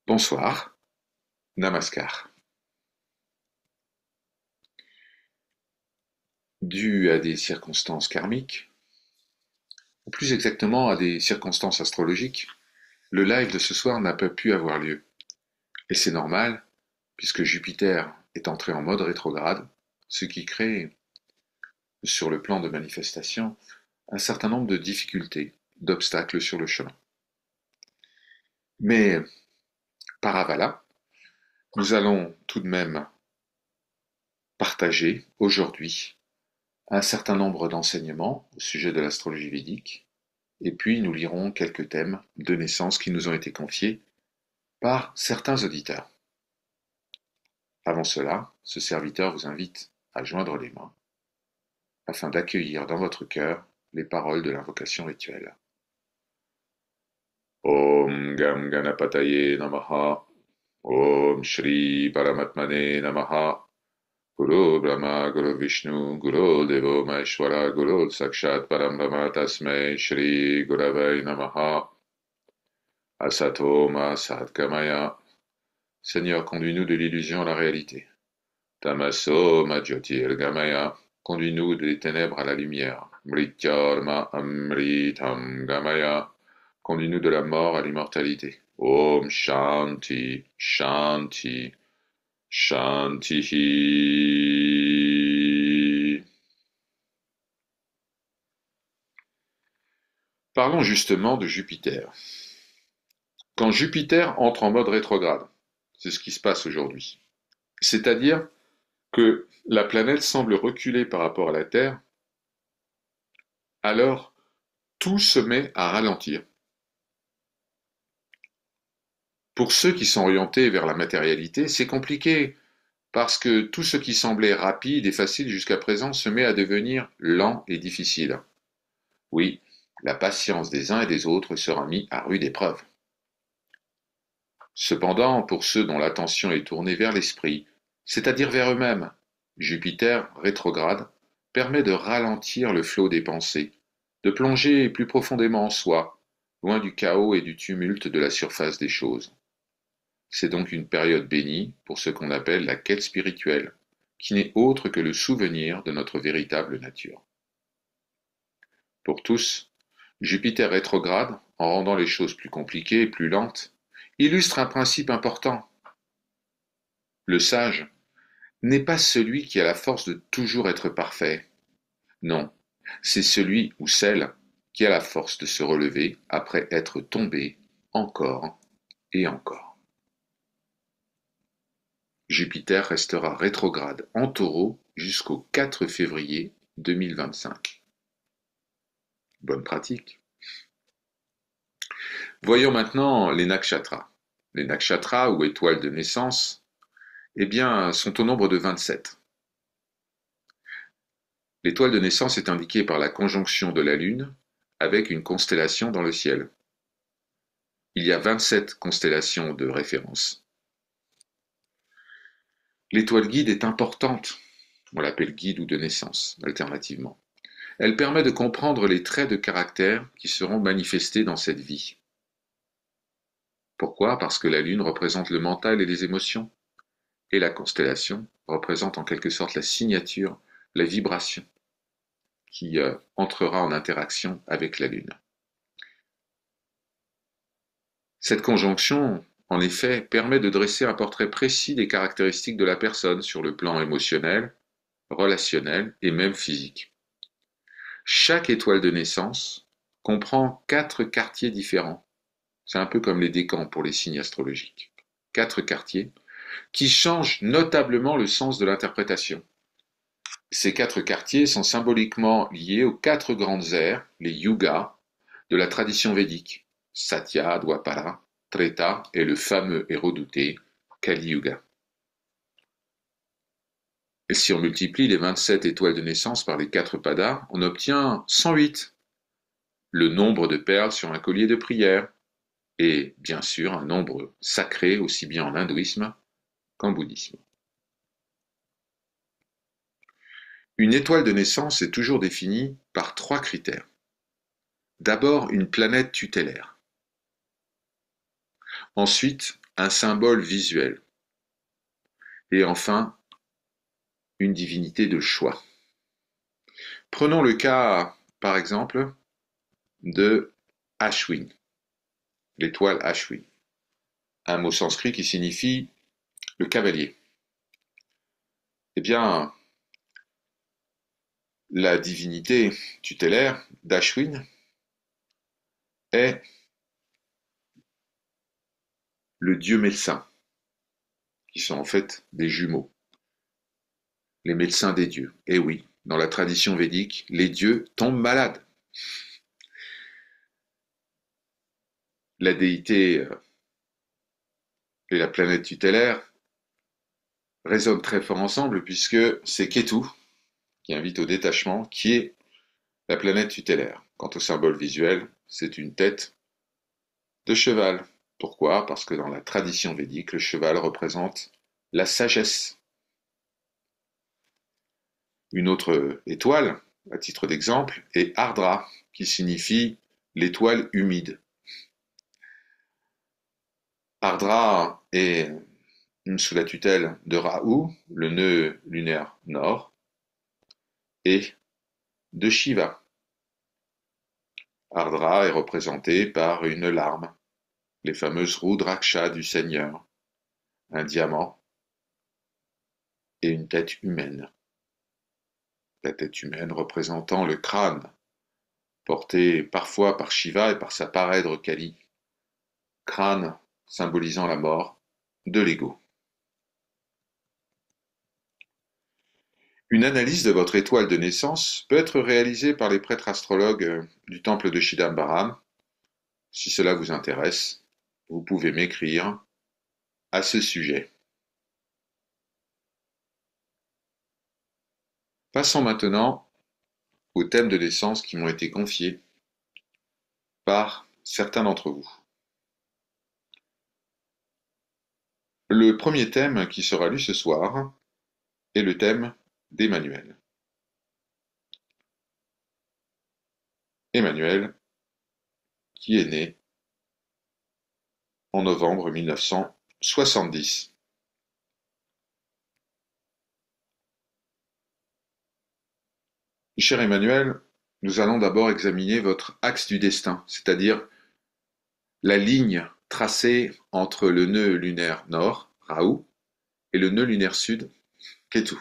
Bonsoir, Namaskar. Dû à des circonstances karmiques, ou plus exactement à des circonstances astrologiques, le live de ce soir n'a pas pu avoir lieu. Et c'est normal, puisque Jupiter est entré en mode rétrograde, ce qui crée, sur le plan de manifestation, un certain nombre de difficultés, d'obstacles sur le chemin. Mais, paravala, nous allons tout de même partager aujourd'hui un certain nombre d'enseignements au sujet de l'astrologie védique, et puis nous lirons quelques thèmes de naissance qui nous ont été confiés par certains auditeurs. Avant cela, ce serviteur vous invite à joindre les mains afin d'accueillir dans votre cœur les paroles de l'invocation rituelle. Om Gam Ganapataye Namaha. Om Shri Paramatmane Namaha. Guru Brahma Guru Vishnu Guru Devo Maheshwara Guru Sakshat Param Brahma Tasmai Shri Guravai Namaha. Asato Ma Satgamaya. Seigneur, conduis-nous de l'illusion à la réalité. Tamaso Ma Jyotirgamaya. Conduis-nous des ténèbres à la lumière. Mrityarma Amritam Gamaya. Conduis-nous de la mort à l'immortalité. Om Shanti, Shanti, Shanti. Parlons justement de Jupiter. Quand Jupiter entre en mode rétrograde, c'est ce qui se passe aujourd'hui. C'est-à-dire que la planète semble reculer par rapport à la Terre, alors tout se met à ralentir. Pour ceux qui sont orientés vers la matérialité, c'est compliqué, parce que tout ce qui semblait rapide et facile jusqu'à présent se met à devenir lent et difficile. Oui, la patience des uns et des autres sera mise à rude épreuve. Cependant, pour ceux dont l'attention est tournée vers l'esprit, c'est-à-dire vers eux-mêmes, Jupiter rétrograde permet de ralentir le flot des pensées, de plonger plus profondément en soi, loin du chaos et du tumulte de la surface des choses. C'est donc une période bénie pour ce qu'on appelle la quête spirituelle, qui n'est autre que le souvenir de notre véritable nature. Pour tous, Jupiter rétrograde, en rendant les choses plus compliquées et plus lentes, illustre un principe important. Le sage n'est pas celui qui a la force de toujours être parfait. Non, c'est celui ou celle qui a la force de se relever après être tombé encore et encore. Jupiter restera rétrograde en Taureau jusqu'au 4 février 2025. Bonne pratique. Voyons maintenant les nakshatras. Les nakshatras ou étoiles de naissance, sont au nombre de 27. L'étoile de naissance est indiquée par la conjonction de la Lune avec une constellation dans le ciel. Il y a 27 constellations de référence. L'étoile guide est importante, on l'appelle guide ou de naissance, alternativement. Elle permet de comprendre les traits de caractère qui seront manifestés dans cette vie. Pourquoi? Parce que la Lune représente le mental et les émotions, et la constellation représente en quelque sorte la signature, la vibration, qui entrera en interaction avec la Lune. Cette conjonction, en effet, permet de dresser un portrait précis des caractéristiques de la personne sur le plan émotionnel, relationnel et même physique. Chaque étoile de naissance comprend 4 quartiers différents. C'est un peu comme les décans pour les signes astrologiques. 4 quartiers qui changent notablement le sens de l'interprétation. Ces 4 quartiers sont symboliquement liés aux 4 grandes ères, les yugas, de la tradition védique. Satya, Dwapara, Treta et le fameux et redouté Kali Yuga. Et si on multiplie les 27 étoiles de naissance par les 4 padas, on obtient 108, le nombre de perles sur un collier de prière, et bien sûr un nombre sacré aussi bien en hindouisme qu'en bouddhisme. Une étoile de naissance est toujours définie par 3 critères. D'abord, une planète tutélaire. Ensuite, un symbole visuel. Et enfin, une divinité de choix. Prenons le cas, par exemple, de Ashwin, l'étoile Ashwin, un mot sanskrit qui signifie le cavalier. Eh bien, la divinité tutélaire d'Ashwin est le dieu médecin, qui sont en fait des jumeaux, les médecins des dieux. Et oui, dans la tradition védique, les dieux tombent malades. La déité et la planète tutélaire résonnent très fort ensemble puisque c'est Ketu qui invite au détachement, qui est la planète tutélaire. Quant au symbole visuel, c'est une tête de cheval. Pourquoi? Parce que dans la tradition védique, le cheval représente la sagesse. Une autre étoile, à titre d'exemple, est Ardra, qui signifie l'étoile humide. Ardra est sous la tutelle de Rahu, le nœud lunaire nord, et de Shiva. Ardra est représenté par une larme, les fameuses Rudraksha du Seigneur, un diamant et une tête humaine. La tête humaine représentant le crâne, porté parfois par Shiva et par sa parèdre Kali. Crâne symbolisant la mort de l'ego. Une analyse de votre étoile de naissance peut être réalisée par les prêtres astrologues du temple de Chidambaram. Si cela vous intéresse, vous pouvez m'écrire à ce sujet. Passons maintenant aux thèmes de naissance qui m'ont été confiés par certains d'entre vous. Le premier thème qui sera lu ce soir est le thème d'Emmanuel. Emmanuel, qui est né en novembre 1970. Cher Emmanuel, nous allons d'abord examiner votre axe du destin, c'est-à-dire la ligne tracée entre le nœud lunaire nord, Rahu, et le nœud lunaire sud, Ketu.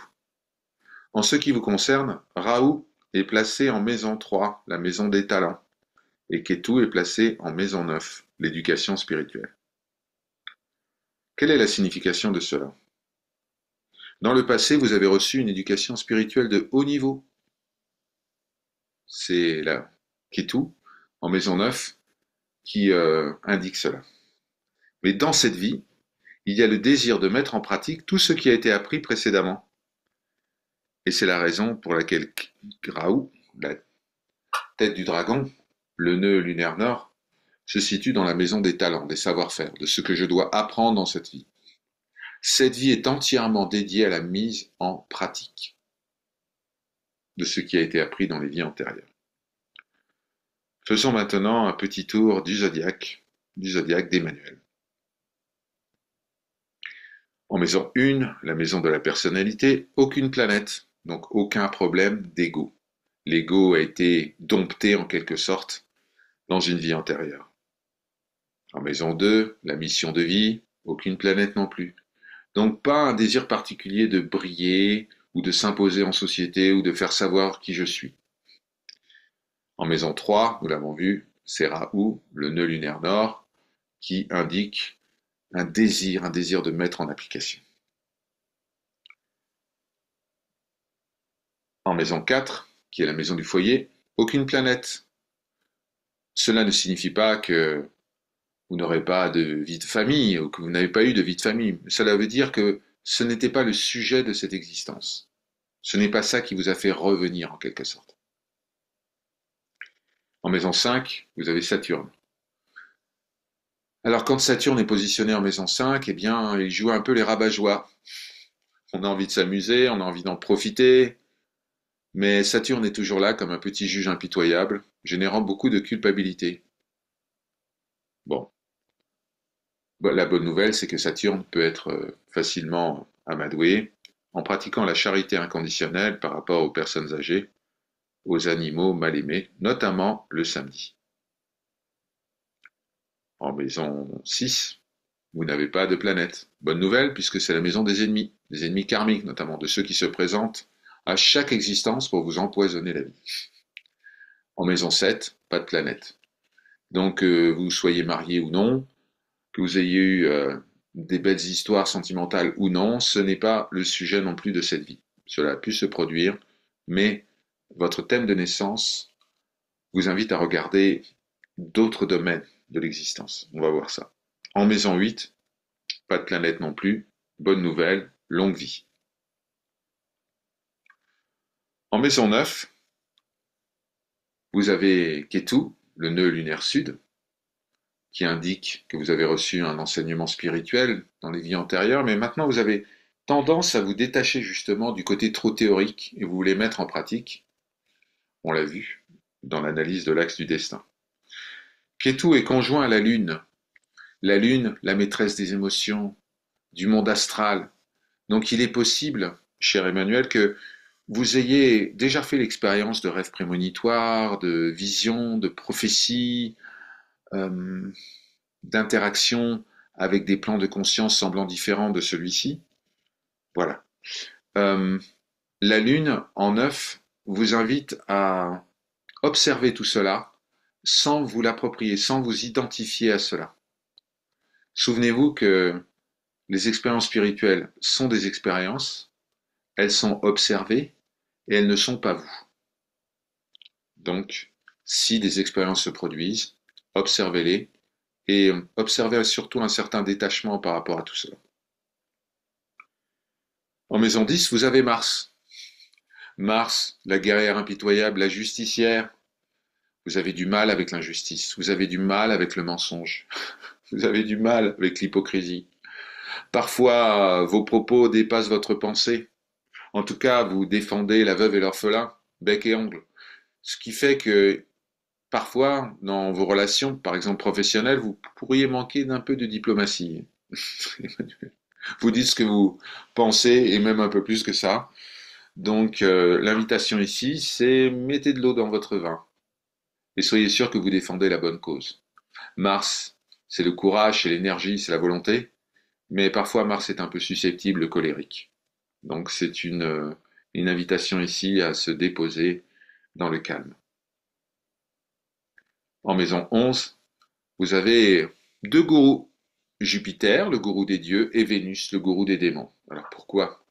En ce qui vous concerne, Rahu est placé en maison 3, la maison des talents, et Ketu est placé en maison 9, l'éducation spirituelle. Quelle est la signification de cela? Dans le passé, vous avez reçu une éducation spirituelle de haut niveau. C'est la Ketu, en maison 9, qui indique cela. Mais dans cette vie, il y a le désir de mettre en pratique tout ce qui a été appris précédemment. Et c'est la raison pour laquelle Rahu, la tête du dragon, le nœud lunaire nord, se situe dans la maison des talents, des savoir-faire, de ce que je dois apprendre dans cette vie. Cette vie est entièrement dédiée à la mise en pratique de ce qui a été appris dans les vies antérieures. Faisons maintenant un petit tour du zodiaque d'Emmanuel. En maison 1, la maison de la personnalité, aucune planète, donc aucun problème d'ego. L'ego a été dompté en quelque sorte dans une vie antérieure. En maison 2, la mission de vie, aucune planète non plus. Donc pas un désir particulier de briller ou de s'imposer en société ou de faire savoir qui je suis. En maison 3, nous l'avons vu, c'est Rahu, le nœud lunaire nord, qui indique un désir de mettre en application. En maison 4, qui est la maison du foyer, aucune planète. Cela ne signifie pas que vous n'aurez pas de vie de famille ou que vous n'avez pas eu de vie de famille. Cela veut dire que ce n'était pas le sujet de cette existence. Ce n'est pas ça qui vous a fait revenir en quelque sorte. En maison 5, vous avez Saturne. Alors quand Saturne est positionné en maison 5, eh bien, il joue un peu les rabat-joie. On a envie de s'amuser, on a envie d'en profiter, mais Saturne est toujours là comme un petit juge impitoyable, générant beaucoup de culpabilité. Bon. La bonne nouvelle, c'est que Saturne peut être facilement amadoué en pratiquant la charité inconditionnelle par rapport aux personnes âgées, aux animaux mal aimés, notamment le samedi. En maison 6, vous n'avez pas de planète. Bonne nouvelle, puisque c'est la maison des ennemis karmiques notamment, de ceux qui se présentent à chaque existence pour vous empoisonner la vie. En maison 7, pas de planète. Donc, vous soyez marié ou non, que vous ayez eu des belles histoires sentimentales ou non, ce n'est pas le sujet non plus de cette vie. Cela a pu se produire, mais votre thème de naissance vous invite à regarder d'autres domaines de l'existence. On va voir ça. En maison 8, pas de planète non plus. Bonne nouvelle, longue vie. En maison 9, vous avez Ketu, le nœud lunaire sud, qui indique que vous avez reçu un enseignement spirituel dans les vies antérieures, mais maintenant vous avez tendance à vous détacher justement du côté trop théorique et vous voulez mettre en pratique, on l'a vu, dans l'analyse de l'axe du destin. Ketu est conjoint à la Lune, la maîtresse des émotions, du monde astral. Donc il est possible, cher Emmanuel, que vous ayez déjà fait l'expérience de rêves prémonitoires, de visions, de prophéties, euh, d'interaction avec des plans de conscience semblant différents de celui-ci. Voilà. Euh, la Lune en 9 vous invite à observer tout cela sans vous l'approprier, sans vous identifier à cela. Souvenez-vous que les expériences spirituelles sont des expériences, elles sont observées et elles ne sont pas vous. Donc, si des expériences se produisent, observez-les et observez surtout un certain détachement par rapport à tout cela. En maison 10, vous avez Mars. Mars, la guerrière impitoyable, la justicière. Vous avez du mal avec l'injustice, vous avez du mal avec le mensonge, vous avez du mal avec l'hypocrisie. Parfois, vos propos dépassent votre pensée. En tout cas, vous défendez la veuve et l'orphelin, bec et ongle. Ce qui fait que parfois, dans vos relations, par exemple professionnelles, vous pourriez manquer d'un peu de diplomatie. Vous dites ce que vous pensez et même un peu plus que ça. Donc, l'invitation ici, c'est mettez de l'eau dans votre vin et soyez sûr que vous défendez la bonne cause. Mars, c'est le courage, c'est l'énergie, c'est la volonté, mais parfois Mars est un peu susceptible, colérique. Donc c'est une invitation ici à se déposer dans le calme. En maison 11, vous avez deux gourous, Jupiter, le gourou des dieux, et Vénus, le gourou des démons. Alors pourquoi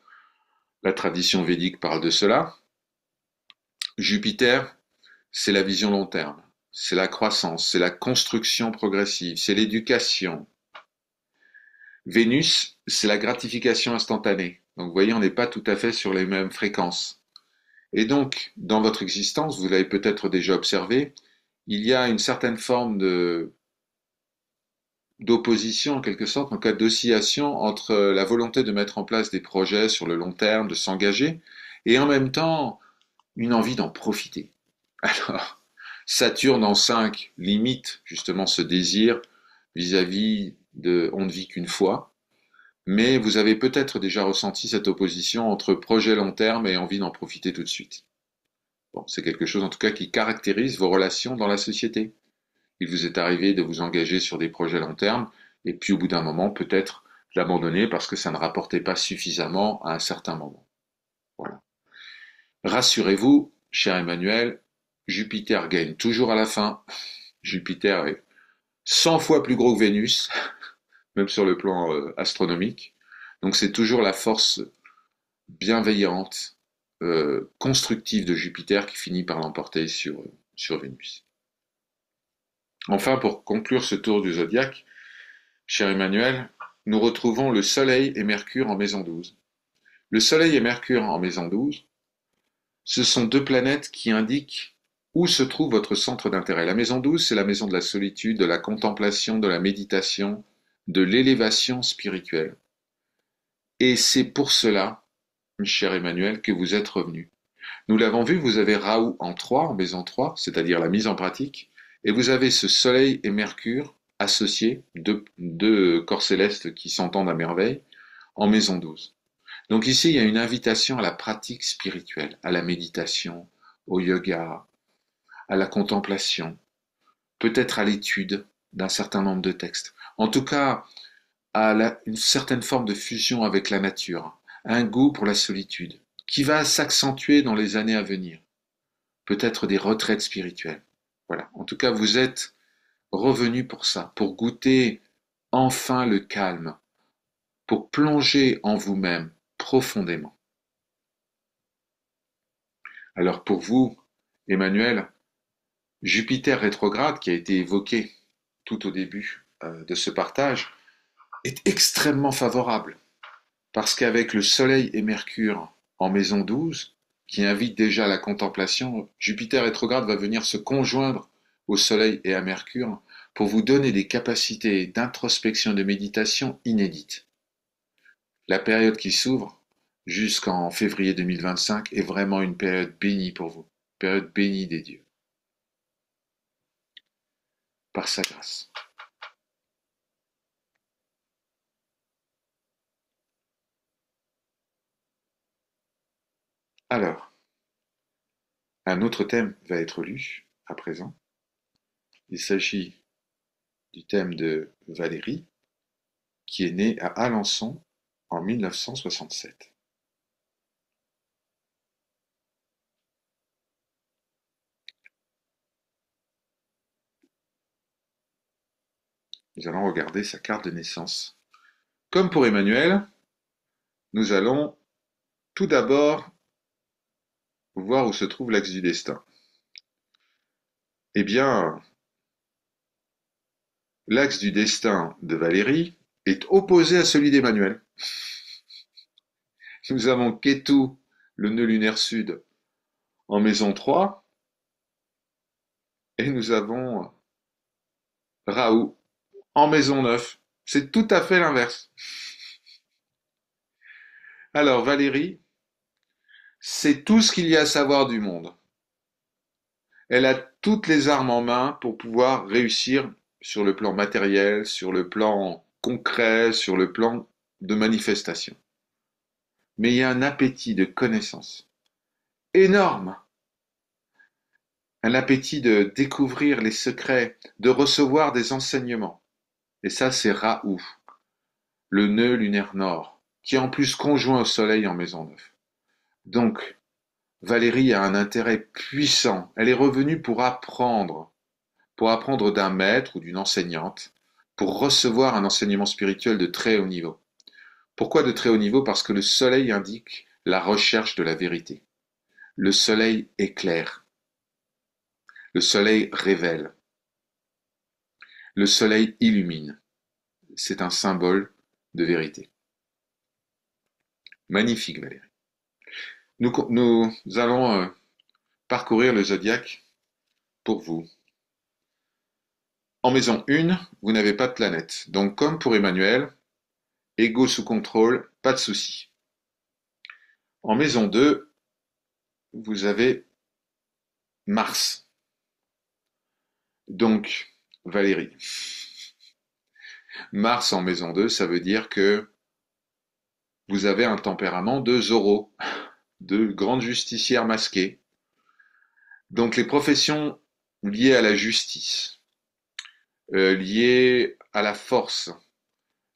la tradition védique parle de cela? Jupiter, c'est la vision long terme, c'est la croissance, c'est la construction progressive, c'est l'éducation. Vénus, c'est la gratification instantanée. Donc vous voyez, on n'est pas tout à fait sur les mêmes fréquences. Et donc, dans votre existence, vous l'avez peut-être déjà observé, il y a une certaine forme d'opposition, en quelque sorte, en cas d'oscillation entre la volonté de mettre en place des projets sur le long terme, de s'engager, et en même temps, une envie d'en profiter. Alors, Saturne en 5 limite justement ce désir vis-à-vis de on ne vit qu'une fois, mais vous avez peut-être déjà ressenti cette opposition entre projet long terme et envie d'en profiter tout de suite. Bon, c'est quelque chose en tout cas qui caractérise vos relations dans la société. Il vous est arrivé de vous engager sur des projets long terme et puis au bout d'un moment peut-être l'abandonner parce que ça ne rapportait pas suffisamment à un certain moment. Voilà. Rassurez-vous, cher Emmanuel, Jupiter gagne toujours à la fin. Jupiter est 100 fois plus gros que Vénus, même sur le plan astronomique. Donc c'est toujours la force bienveillante, constructive de Jupiter qui finit par l'emporter sur Vénus. Enfin, pour conclure ce tour du zodiaque, cher Emmanuel, nous retrouvons le Soleil et Mercure en maison 12. Le Soleil et Mercure en maison 12, ce sont deux planètes qui indiquent où se trouve votre centre d'intérêt. La maison 12, c'est la maison de la solitude, de la contemplation, de la méditation, de l'élévation spirituelle. Et c'est pour cela, cher Emmanuel, que vous êtes revenu. Nous l'avons vu, vous avez Raoult en 3, en maison 3, c'est-à-dire la mise en pratique, et vous avez ce Soleil et Mercure associés, deux corps célestes qui s'entendent à merveille, en maison 12. Donc ici, il y a une invitation à la pratique spirituelle, à la méditation, au yoga, à la contemplation, peut-être à l'étude d'un certain nombre de textes. En tout cas, une certaine forme de fusion avec la nature, un goût pour la solitude, qui va s'accentuer dans les années à venir. Peut-être des retraites spirituelles. Voilà. En tout cas, vous êtes revenu pour ça, pour goûter enfin le calme, pour plonger en vous-même profondément. Alors pour vous, Emmanuel, Jupiter rétrograde, qui a été évoqué tout au début de ce partage, est extrêmement favorable. Parce qu'avec le Soleil et Mercure en maison 12, qui invite déjà à la contemplation, Jupiter rétrograde va venir se conjoindre au Soleil et à Mercure pour vous donner des capacités d'introspection et de méditation inédites. La période qui s'ouvre jusqu'en février 2025 est vraiment une période bénie pour vous, période bénie des dieux, par sa grâce. Alors, un autre thème va être lu à présent. Il s'agit du thème de Valérie, qui est née à Alençon en 1967. Nous allons regarder sa carte de naissance. Comme pour Emmanuel, nous allons tout d'abord voir où se trouve l'axe du destin. Eh bien, l'axe du destin de Valérie est opposé à celui d'Emmanuel. Nous avons Ketu, le nœud lunaire sud, en maison 3, et nous avons Raoult en maison 9. C'est tout à fait l'inverse. Alors Valérie, c'est tout ce qu'il y a à savoir du monde. Elle a toutes les armes en main pour pouvoir réussir sur le plan matériel, sur le plan concret, sur le plan de manifestation. Mais il y a un appétit de connaissance énorme, un appétit de découvrir les secrets, de recevoir des enseignements. Et ça, c'est Raoult, le nœud lunaire nord, qui est en plus conjoint au soleil en maison 9. Donc, Valérie a un intérêt puissant. Elle est revenue pour apprendre d'un maître ou d'une enseignante, pour recevoir un enseignement spirituel de très haut niveau. Pourquoi de très haut niveau? Parce que le soleil indique la recherche de la vérité. Le soleil éclaire. Le soleil révèle. Le soleil illumine. C'est un symbole de vérité. Magnifique, Valérie. Nous allons parcourir le zodiaque pour vous. En maison 1, vous n'avez pas de planète. Donc, comme pour Emmanuel, ego sous contrôle, pas de souci. En maison 2, vous avez Mars. Donc, Valérie. Mars en maison 2, ça veut dire que vous avez un tempérament de Zorro, de grande justicière masquée. Donc, les professions liées à la justice, liées à la force,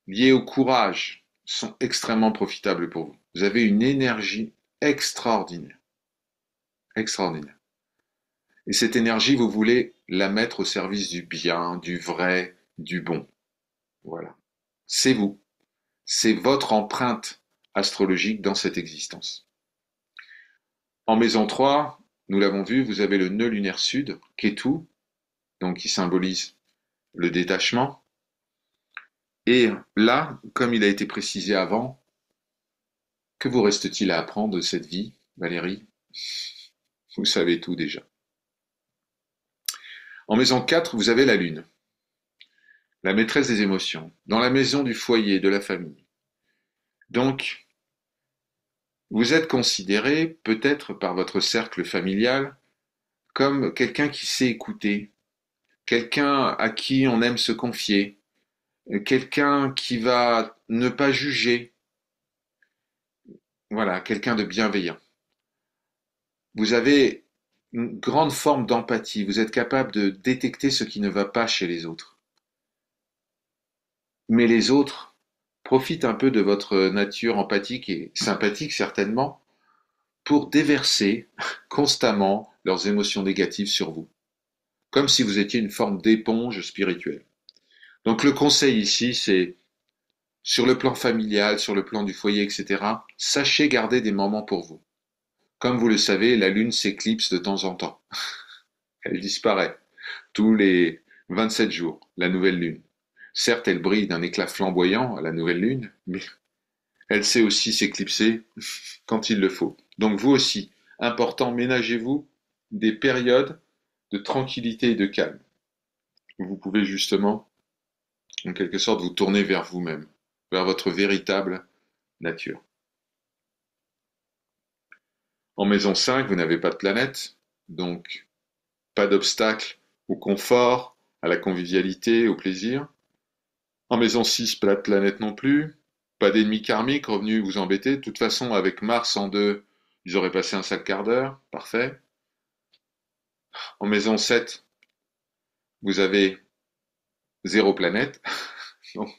liées au courage, sont extrêmement profitables pour vous. Vous avez une énergie extraordinaire. Extraordinaire. Et cette énergie, vous voulez la mettre au service du bien, du vrai, du bon. Voilà. C'est vous. C'est votre empreinte astrologique dans cette existence. En maison 3, nous l'avons vu, vous avez le nœud lunaire sud, Ketu, donc qui symbolise le détachement. Et là, comme il a été précisé avant, que vous reste-t-il à apprendre de cette vie, Valérie? Vous savez tout déjà. En maison 4, vous avez la lune, la maîtresse des émotions, dans la maison du foyer, de la famille. Donc, vous êtes considéré, peut-être par votre cercle familial, comme quelqu'un qui sait écouter, quelqu'un à qui on aime se confier, quelqu'un qui va ne pas juger, voilà, quelqu'un de bienveillant. Vous avez une grande forme d'empathie, vous êtes capable de détecter ce qui ne va pas chez les autres. Mais les autres profitent un peu de votre nature empathique et sympathique certainement pour déverser constamment leurs émotions négatives sur vous, comme si vous étiez une forme d'éponge spirituelle. Donc le conseil ici, c'est sur le plan familial, sur le plan du foyer, etc., sachez garder des moments pour vous. Comme vous le savez, la Lune s'éclipse de temps en temps. Elle disparaît tous les 27 jours, la nouvelle Lune. Certes, elle brille d'un éclat flamboyant à la nouvelle Lune, mais elle sait aussi s'éclipser quand il le faut. Donc vous aussi, important, ménagez-vous des périodes de tranquillité et de calme, où vous pouvez justement, en quelque sorte, vous tourner vers vous-même, vers votre véritable nature. En maison 5, vous n'avez pas de planète, donc pas d'obstacle au confort, à la convivialité, au plaisir. En maison 6, pas de planète non plus, pas d'ennemis karmiques revenus vous embêter. De toute façon, avec Mars en 2, ils auraient passé un sale quart d'heure, parfait. En maison 7, vous avez zéro planète. Donc,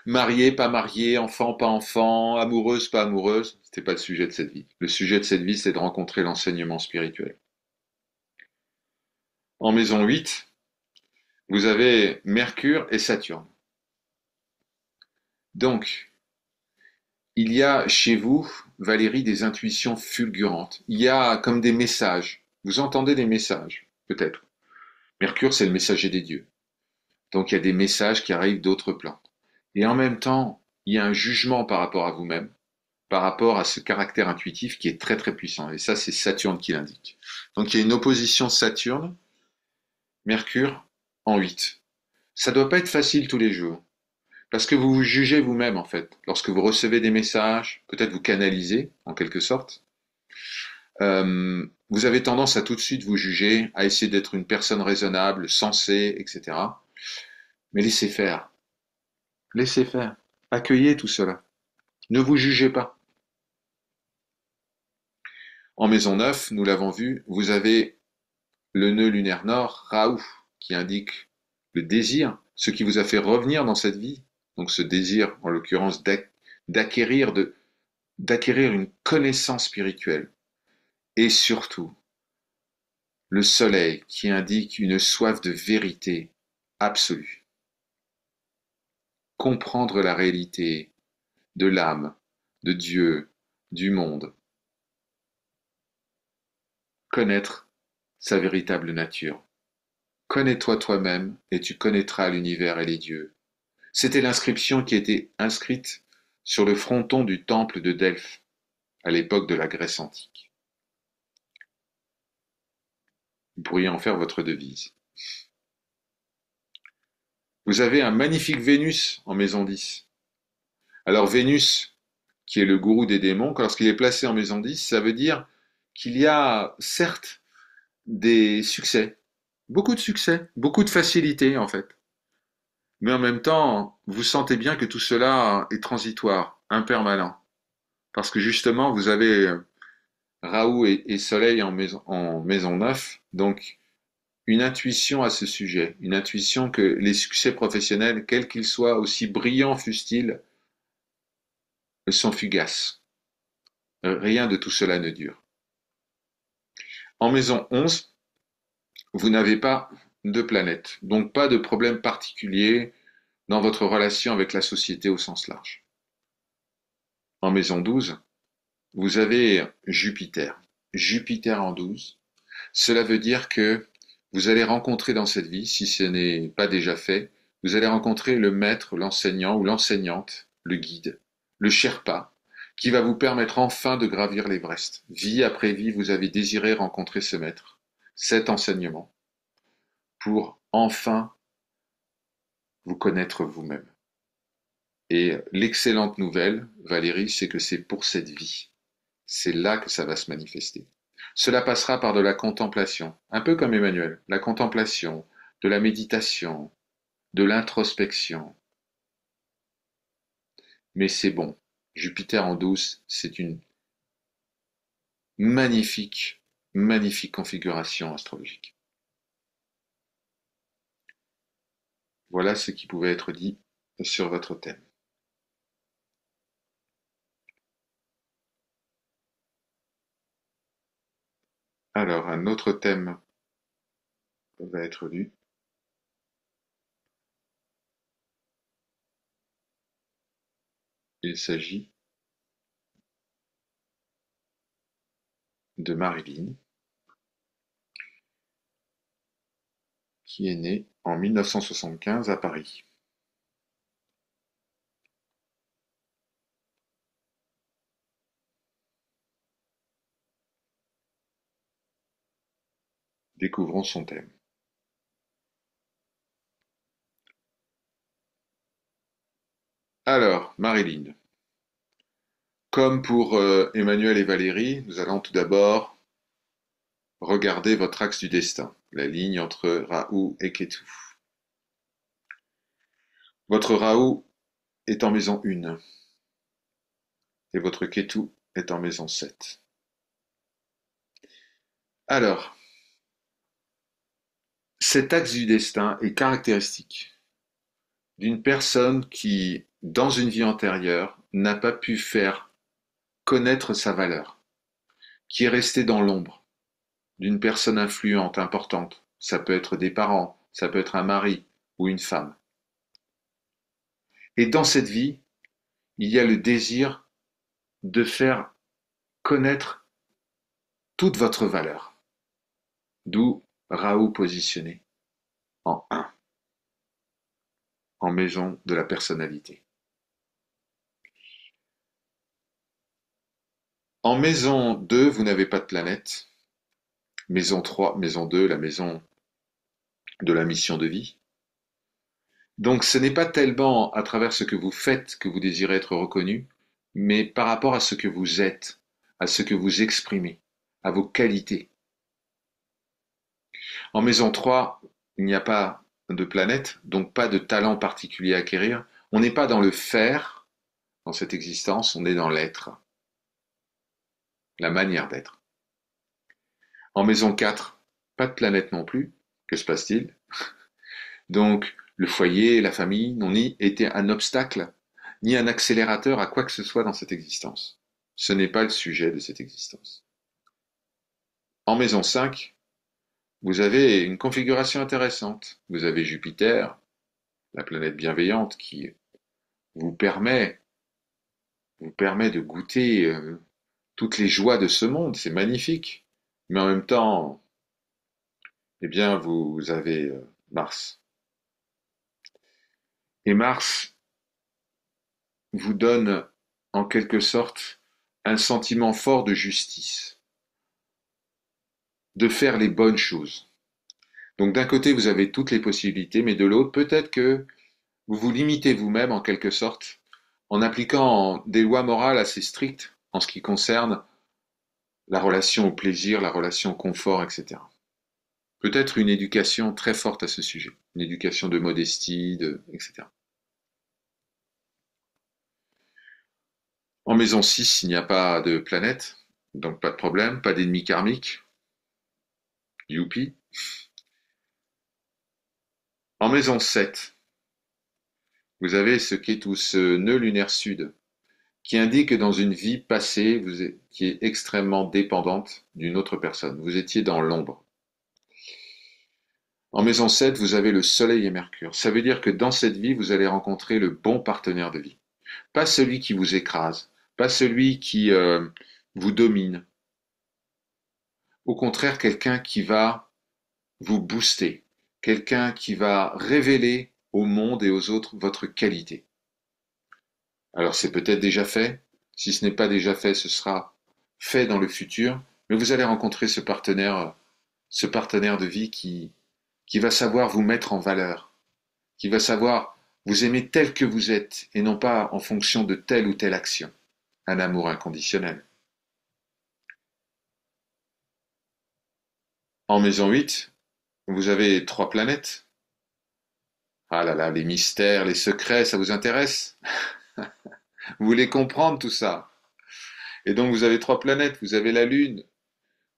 marié, pas marié, enfant, pas enfant, amoureuse, pas amoureuse, c'était pas le sujet de cette vie. Le sujet de cette vie, c'est de rencontrer l'enseignement spirituel. En maison 8, vous avez Mercure et Saturne. Donc, il y a chez vous, Valérie, des intuitions fulgurantes. Il y a comme des messages. Vous entendez des messages, peut-être. Mercure, c'est le messager des dieux. Donc, il y a des messages qui arrivent d'autres plans. Et en même temps, il y a un jugement par rapport à vous-même, par rapport à ce caractère intuitif qui est très très puissant. Et ça, c'est Saturne qui l'indique. Donc, il y a une opposition Saturne-Mercure en 8. Ça doit pas être facile tous les jours. Parce que vous vous jugez vous-même, en fait. Lorsque vous recevez des messages, peut-être vous canalisez, en quelque sorte. Vous avez tendance à tout de suite vous juger, à essayer d'être une personne raisonnable, sensée, etc. Mais laissez faire. Laissez faire. Accueillez tout cela. Ne vous jugez pas. En maison 9, nous l'avons vu, vous avez le nœud lunaire nord, Raoult, qui indique le désir, ce qui vous a fait revenir dans cette vie. Donc ce désir, en l'occurrence, d'acquérir une connaissance spirituelle. Et surtout, le soleil qui indique une soif de vérité absolue. Comprendre la réalité de l'âme, de Dieu, du monde. Connaître sa véritable nature. Connais-toi toi-même et tu connaîtras l'univers et les dieux. C'était l'inscription qui était inscrite sur le fronton du temple de Delphes à l'époque de la Grèce antique. Vous pourriez en faire votre devise. Vous avez un magnifique Vénus en maison 10. Alors Vénus, qui est le gourou des démons, lorsqu'il est placé en maison 10, ça veut dire qu'il y a certes des succès, beaucoup de facilité en fait. Mais en même temps, vous sentez bien que tout cela est transitoire, impermanent. Parce que justement, vous avez Raoult et Soleil en maison 9, donc une intuition à ce sujet, une intuition que les succès professionnels, quels qu'ils soient, aussi brillants fussent-ils, sont fugaces. Rien de tout cela ne dure. En maison 11, vous n'avez pas de planète, donc pas de problème particulier dans votre relation avec la société au sens large. En maison 12, vous avez Jupiter. Jupiter en 12. Cela veut dire que vous allez rencontrer dans cette vie, si ce n'est pas déjà fait, vous allez rencontrer le maître, l'enseignant ou l'enseignante, le guide, le Sherpa, qui va vous permettre enfin de gravir l'Everest. Vie après vie, vous avez désiré rencontrer ce maître, cet enseignement, pour enfin vous connaître vous-même. Et l'excellente nouvelle, Valérie, c'est que c'est pour cette vie. C'est là que ça va se manifester. Cela passera par de la contemplation, un peu comme Emmanuel, la contemplation, de la méditation, de l'introspection. Mais c'est bon. Jupiter en 12, c'est une magnifique, magnifique configuration astrologique. Voilà ce qui pouvait être dit sur votre thème. Alors, un autre thème va être lu. Il s'agit de Marilyn, qui est née en 1975 à Paris. Découvrons son thème. Alors, Marilyn. Comme pour Emmanuel et Valérie, nous allons tout d'abord regarder votre axe du destin, la ligne entre Raoult et Ketu. Votre Raoult est en maison 1 et votre Ketu est en maison 7. Alors, cet axe du destin est caractéristique d'une personne qui, dans une vie antérieure, n'a pas pu faire connaître sa valeur, qui est restée dans l'ombre d'une personne influente, importante. Ça peut être des parents, ça peut être un mari ou une femme. Et dans cette vie, il y a le désir de faire connaître toute votre valeur. D'où Raoult positionné en 1, en maison de la personnalité. En maison 2, vous n'avez pas de planète. Maison 3, maison 2, la maison de la mission de vie. Donc ce n'est pas tellement à travers ce que vous faites que vous désirez être reconnu, mais par rapport à ce que vous êtes, à ce que vous exprimez, à vos qualités. En maison 3, il n'y a pas de planète, donc pas de talent particulier à acquérir. On n'est pas dans le faire, dans cette existence, on est dans l'être, la manière d'être. En maison 4, pas de planète non plus. Que se passe-t-il? Donc, le foyer, la famille n'ont ni été un obstacle, ni un accélérateur à quoi que ce soit dans cette existence. Ce n'est pas le sujet de cette existence. En maison 5, vous avez une configuration intéressante. Vous avez Jupiter, la planète bienveillante, qui vous permet, vous permet de goûter toutes les joies de ce monde. C'est magnifique. Mais en même temps, eh bien, vous avez Mars. Et Mars vous donne, en quelque sorte, un sentiment fort de justice, de faire les bonnes choses. Donc d'un côté, vous avez toutes les possibilités, mais de l'autre, peut-être que vous vous limitez vous-même en quelque sorte, en appliquant des lois morales assez strictes en ce qui concerne la relation au plaisir, la relation au confort, etc. Peut-être une éducation très forte à ce sujet, une éducation de modestie, etc. En maison 6, il n'y a pas de planète, donc pas de problème, pas d'ennemi karmique. Youpi. En maison 7, vous avez ce qui est tout ce nœud lunaire sud, qui indique que dans une vie passée, vous étiez extrêmement dépendante d'une autre personne. Vous étiez dans l'ombre. En maison 7, vous avez le Soleil et Mercure. Ça veut dire que dans cette vie, vous allez rencontrer le bon partenaire de vie. Pas celui qui vous écrase, pas celui qui vous domine. Au contraire, quelqu'un qui va vous booster, quelqu'un qui va révéler au monde et aux autres votre qualité. Alors c'est peut-être déjà fait, si ce n'est pas déjà fait, ce sera fait dans le futur, mais vous allez rencontrer ce partenaire de vie qui va savoir vous mettre en valeur, qui va savoir vous aimer tel que vous êtes et non pas en fonction de telle ou telle action. Un amour inconditionnel. En maison 8, vous avez 3 planètes, Ah là là, les mystères, les secrets, ça vous intéresse? Vous voulez comprendre tout ça? Et donc vous avez trois planètes, vous avez la Lune,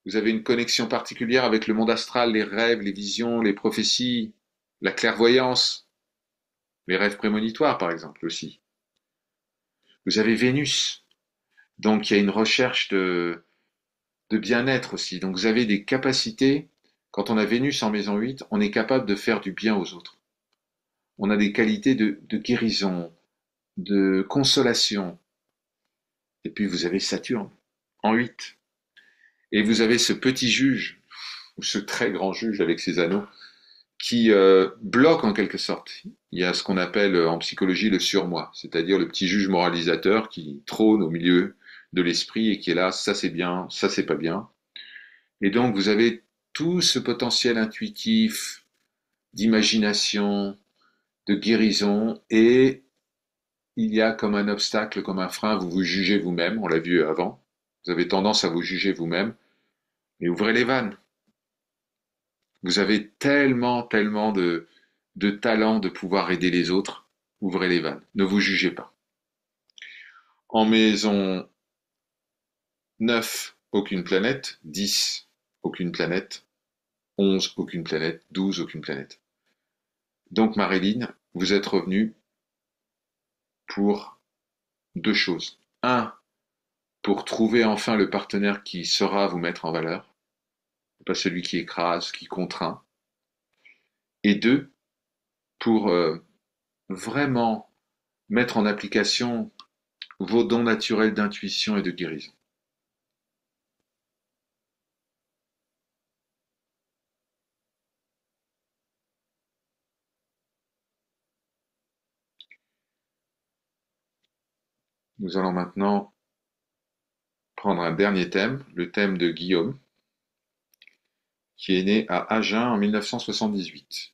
vous avez une connexion particulière avec le monde astral, les rêves, les visions, les prophéties, la clairvoyance, les rêves prémonitoires par exemple aussi. Vous avez Vénus, donc il y a une recherche de bien-être aussi. Donc vous avez des capacités, quand on a Vénus en maison 8, on est capable de faire du bien aux autres. On a des qualités de guérison, de consolation. Et puis vous avez Saturne en 8. Et vous avez ce petit juge, ou ce très grand juge avec ses anneaux, qui bloque en quelque sorte. Il y a ce qu'on appelle en psychologie le surmoi, c'est-à-dire le petit juge moralisateur qui trône au milieu de l'esprit et qui est là, ça c'est bien, ça c'est pas bien. Et donc vous avez tout ce potentiel intuitif, d'imagination, de guérison, et il y a comme un obstacle, comme un frein, vous vous jugez vous-même, on l'a vu avant, vous avez tendance à vous juger vous-même, mais ouvrez les vannes. Vous avez tellement de talent de pouvoir aider les autres, ouvrez les vannes, ne vous jugez pas. En maison 9, aucune planète, 10, aucune planète, 11, aucune planète, 12, aucune planète. Donc Marilyn, vous êtes revenue pour deux choses. Un, pour trouver enfin le partenaire qui saura vous mettre en valeur, pas celui qui écrase, qui contraint. Et deux, pour vraiment mettre en application vos dons naturels d'intuition et de guérison. Nous allons maintenant prendre un dernier thème, le thème de Guillaume, qui est né à Agen en 1978.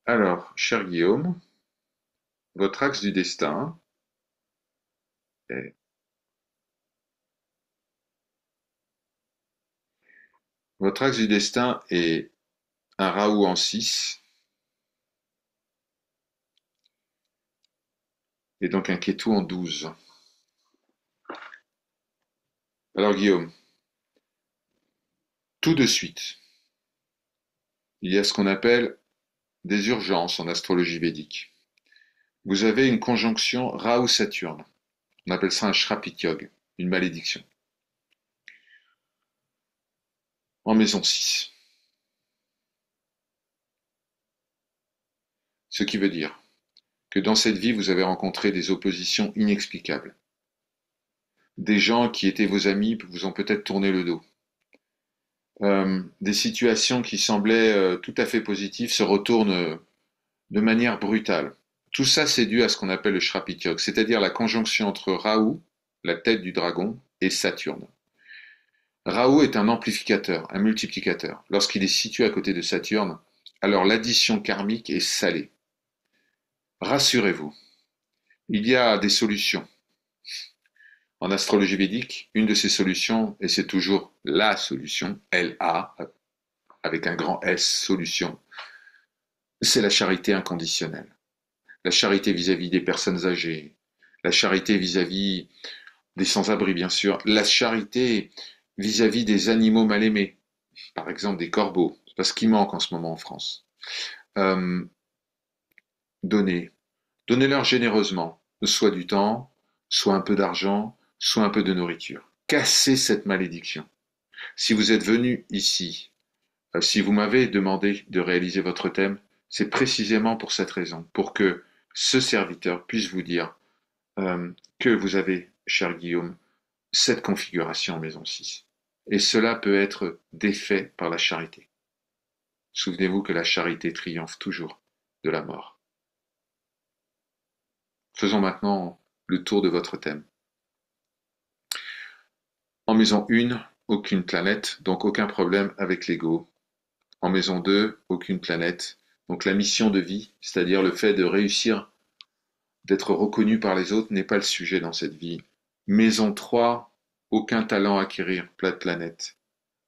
Alors, cher Guillaume, votre axe du destin est, votre axe du destin est un Raoult en 6, et donc un Ketu en 12. Alors Guillaume, tout de suite, il y a ce qu'on appelle des urgences en astrologie védique. Vous avez une conjonction Rahu-Saturne. On appelle ça un Shrapityog, une malédiction. En maison 6. Ce qui veut dire que dans cette vie, vous avez rencontré des oppositions inexplicables. Des gens qui étaient vos amis vous ont peut-être tourné le dos. Des situations qui semblaient tout à fait positives se retournent de manière brutale. Tout ça, c'est dû à ce qu'on appelle le Shrapityog, c'est-à-dire la conjonction entre Rahu, la tête du dragon, et Saturne. Rahu est un amplificateur, un multiplicateur. Lorsqu'il est situé à côté de Saturne, alors l'addition karmique est salée. Rassurez-vous, il y a des solutions. En astrologie védique, une de ces solutions, et c'est toujours la solution, LA, avec un grand S, solution, c'est la charité inconditionnelle. La charité vis-à-vis des personnes âgées, la charité vis-à-vis des sans-abri, bien sûr, la charité vis-à-vis des animaux mal aimés, par exemple des corbeaux, c'est pas ce qui manque en ce moment en France. Euh, donnez, donnez-leur généreusement, soit du temps, soit un peu d'argent, soit un peu de nourriture. Cassez cette malédiction. Si vous êtes venu ici, si vous m'avez demandé de réaliser votre thème, c'est précisément pour cette raison, pour que ce serviteur puisse vous dire que vous avez, cher Guillaume, cette configuration en maison 6. Et cela peut être défait par la charité. Souvenez-vous que la charité triomphe toujours de la mort. Faisons maintenant le tour de votre thème. En maison 1, aucune planète, donc aucun problème avec l'ego. En maison 2, aucune planète, donc la mission de vie, c'est-à-dire le fait de réussir, d'être reconnu par les autres, n'est pas le sujet dans cette vie. Maison 3, aucun talent à acquérir, planète.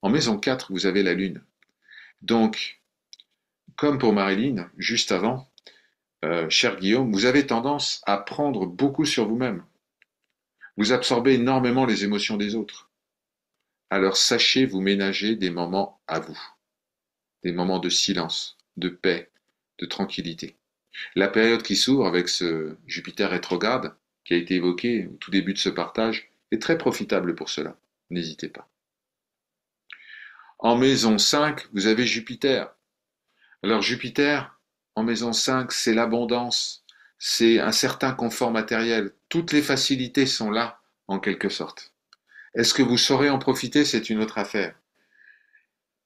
En maison 4, vous avez la Lune. Donc, comme pour Marilyn, juste avant, cher Guillaume, vous avez tendance à prendre beaucoup sur vous-même. Vous absorbez énormément les émotions des autres. Alors sachez vous ménager des moments à vous, des moments de silence, de paix, de tranquillité. La période qui s'ouvre avec ce Jupiter rétrograde, qui a été évoqué au tout début de ce partage, est très profitable pour cela. N'hésitez pas. En maison 5, vous avez Jupiter. Alors Jupiter, en maison 5, c'est l'abondance, c'est un certain confort matériel. Toutes les facilités sont là, en quelque sorte. Est-ce que vous saurez en profiter? C'est une autre affaire.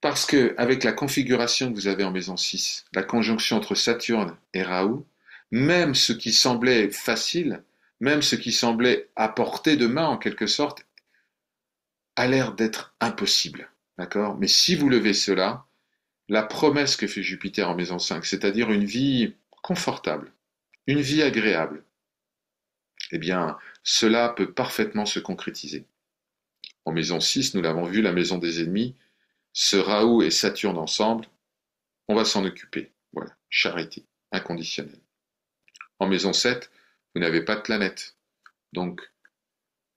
Parce que, avec la configuration que vous avez en maison 6, la conjonction entre Saturne et Raoult, même ce qui semblait facile, même ce qui semblait à portée de main en quelque sorte, a l'air d'être impossible. D'accord? Mais si vous levez cela, la promesse que fait Jupiter en maison 5, c'est-à-dire une vie confortable, une vie agréable, eh bien, cela peut parfaitement se concrétiser. En maison 6, nous l'avons vu, la maison des ennemis, ce Raoult et Saturne ensemble, on va s'en occuper. Voilà, charité, inconditionnelle. En maison 7, vous n'avez pas de planète. Donc,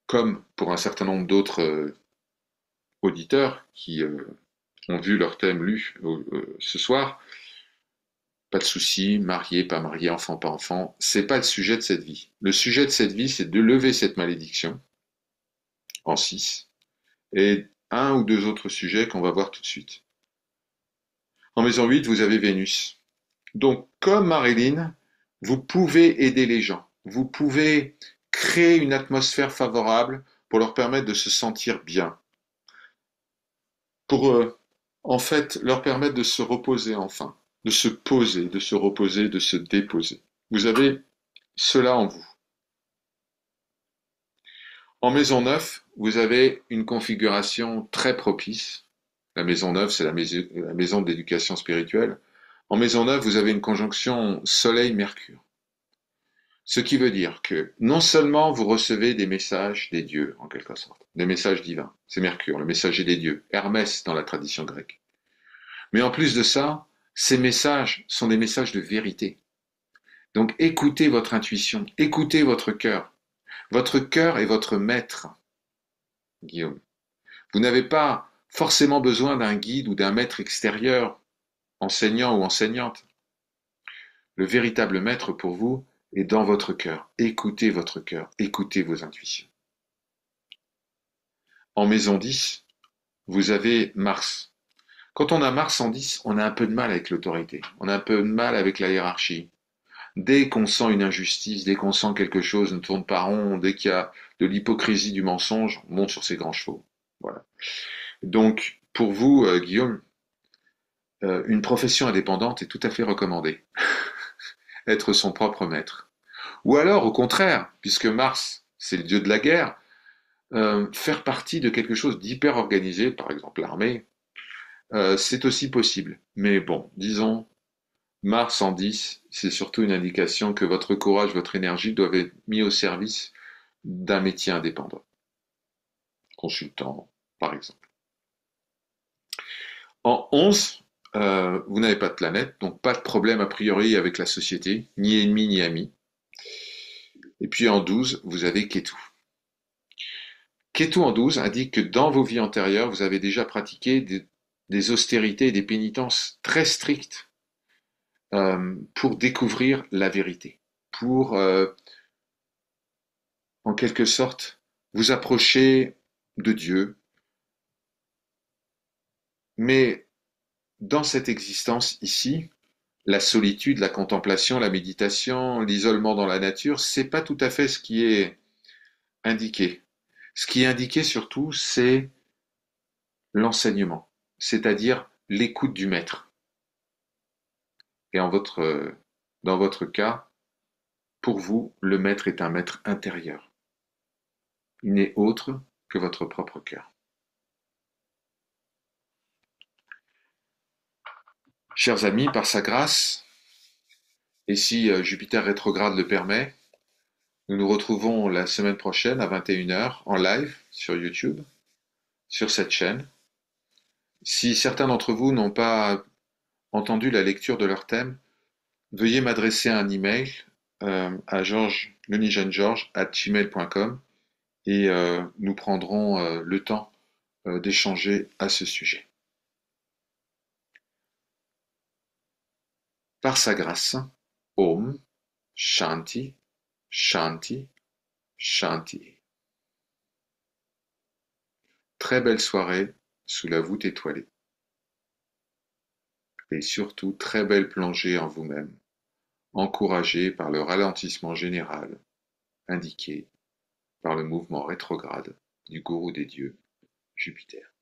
comme pour un certain nombre d'autres auditeurs qui ont vu leur thème lu ce soir, pas de souci, marié, pas marié, enfant, pas enfant, c'est pas le sujet de cette vie. Le sujet de cette vie, c'est de lever cette malédiction en 6 et un ou deux autres sujets qu'on va voir tout de suite. En maison 8, vous avez Vénus. Donc, comme Marilyn, vous pouvez aider les gens. Vous pouvez créer une atmosphère favorable pour leur permettre de se sentir bien. Pour, en fait, leur permettre de se reposer enfin, de se poser, de se reposer, de se déposer. Vous avez cela en vous. En maison 9, vous avez une configuration très propice. La maison 9, c'est la maison de l'éducation spirituelle. En maison 9, vous avez une conjonction Soleil-Mercure. Ce qui veut dire que non seulement vous recevez des messages des dieux, en quelque sorte, des messages divins, c'est Mercure, le messager des dieux, Hermès dans la tradition grecque. Mais en plus de ça, ces messages sont des messages de vérité. Donc écoutez votre intuition, écoutez votre cœur. Votre cœur est votre maître, Guillaume. Vous n'avez pas forcément besoin d'un guide ou d'un maître extérieur, enseignant ou enseignante. Le véritable maître pour vous est dans votre cœur. Écoutez votre cœur, écoutez vos intuitions. En maison 10, vous avez Mars. Quand on a Mars en 10, on a un peu de mal avec l'autorité, on a un peu de mal avec la hiérarchie. Dès qu'on sent une injustice, dès qu'on sent quelque chose ne tourne pas rond, dès qu'il y a de l'hypocrisie, du mensonge, on monte sur ses grands chevaux. Voilà. Donc, pour vous, Guillaume, une profession indépendante est tout à fait recommandée. Être son propre maître. Ou alors, au contraire, puisque Mars, c'est le dieu de la guerre, faire partie de quelque chose d'hyper organisé, par exemple l'armée, c'est aussi possible. Mais bon, disons, Mars en 10, c'est surtout une indication que votre courage, votre énergie doivent être mis au service d'un métier indépendant. Consultant, par exemple. En 11, vous n'avez pas de planète, donc pas de problème a priori avec la société, ni ennemi ni ami. Et puis en 12, vous avez Ketu. Ketu en 12 indique que dans vos vies antérieures, vous avez déjà pratiqué des austérités et des pénitences très strictes pour découvrir la vérité, pour en quelque sorte vous approcher de Dieu. Mais dans cette existence ici, la solitude, la contemplation, la méditation, l'isolement dans la nature, c'est pas tout à fait ce qui est indiqué. Ce qui est indiqué surtout, c'est l'enseignement, c'est-à-dire l'écoute du maître. Et dans votre cas, pour vous, le maître est un maître intérieur. Il n'est autre que votre propre cœur. Chers amis, par sa grâce, et si Jupiter rétrograde le permet, Nous nous retrouvons la semaine prochaine à 21 h en live sur YouTube, sur cette chaîne. Si certains d'entre vous n'ont pas entendu la lecture de leur thème, veuillez m'adresser un email à lenigengeorge@gmail.com et nous prendrons le temps d'échanger à ce sujet. Par sa grâce, Om Shanti Shanti Shanti. Très belle soirée sous la voûte étoilée. Et surtout très belle plongée en vous-même, encouragée par le ralentissement général indiqué par le mouvement rétrograde du gourou des dieux, Jupiter.